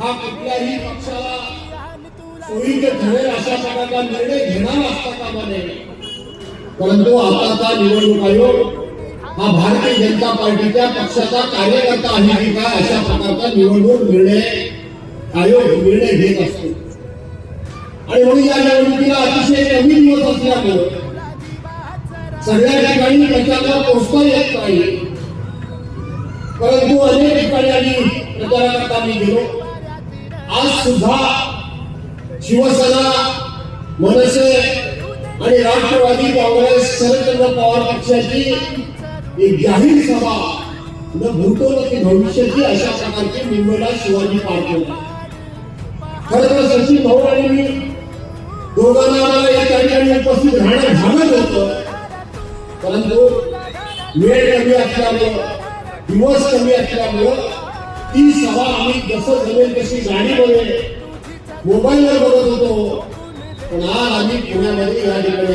हा कुठल्याही पक्षाला सोयीचे ठरेल अशा प्रकारचा निर्णय घेणार असता कामा नये। परंतु आताचा निवडणूक आयोग हा भारतीय जनता पार्टीच्या पक्षाचा कार्यकर्ता आहे की काय अशा प्रकारचा निवडणूक निर्णय आयोग निर्णय घेत असतो। आणि म्हणून या निवडणुकीला अतिशय कमी दिवस असल्यामुळे सगळ्या ठिकाणी प्रचाराला पोहोचता येत नाही। परंतु अनेक ठिकाणी आम्ही प्रचाराकरता गेलो। आज सुद्धा शिवसेना, मनसे आणि राष्ट्रवादी काँग्रेस शरदचंद्र पवार पक्षाची एक जाहीर सभा न भूतो न भविष्याची अशा प्रकारची मुंबईला शिवाजी पार्कला। खरं तर सचिन भाऊ आणि मी दोघांना आम्हाला या ठिकाणी उपस्थित राहणं भागत होतं, परंतु वेळ कमी असल्यामुळं, दिवस कमी असल्यामुळं ती सभा आम्ही जसं जमेल तशी गाडीमध्ये मोबाईलवर बघत होतो। पण आज आम्ही पुण्यामध्ये या ठिकाणी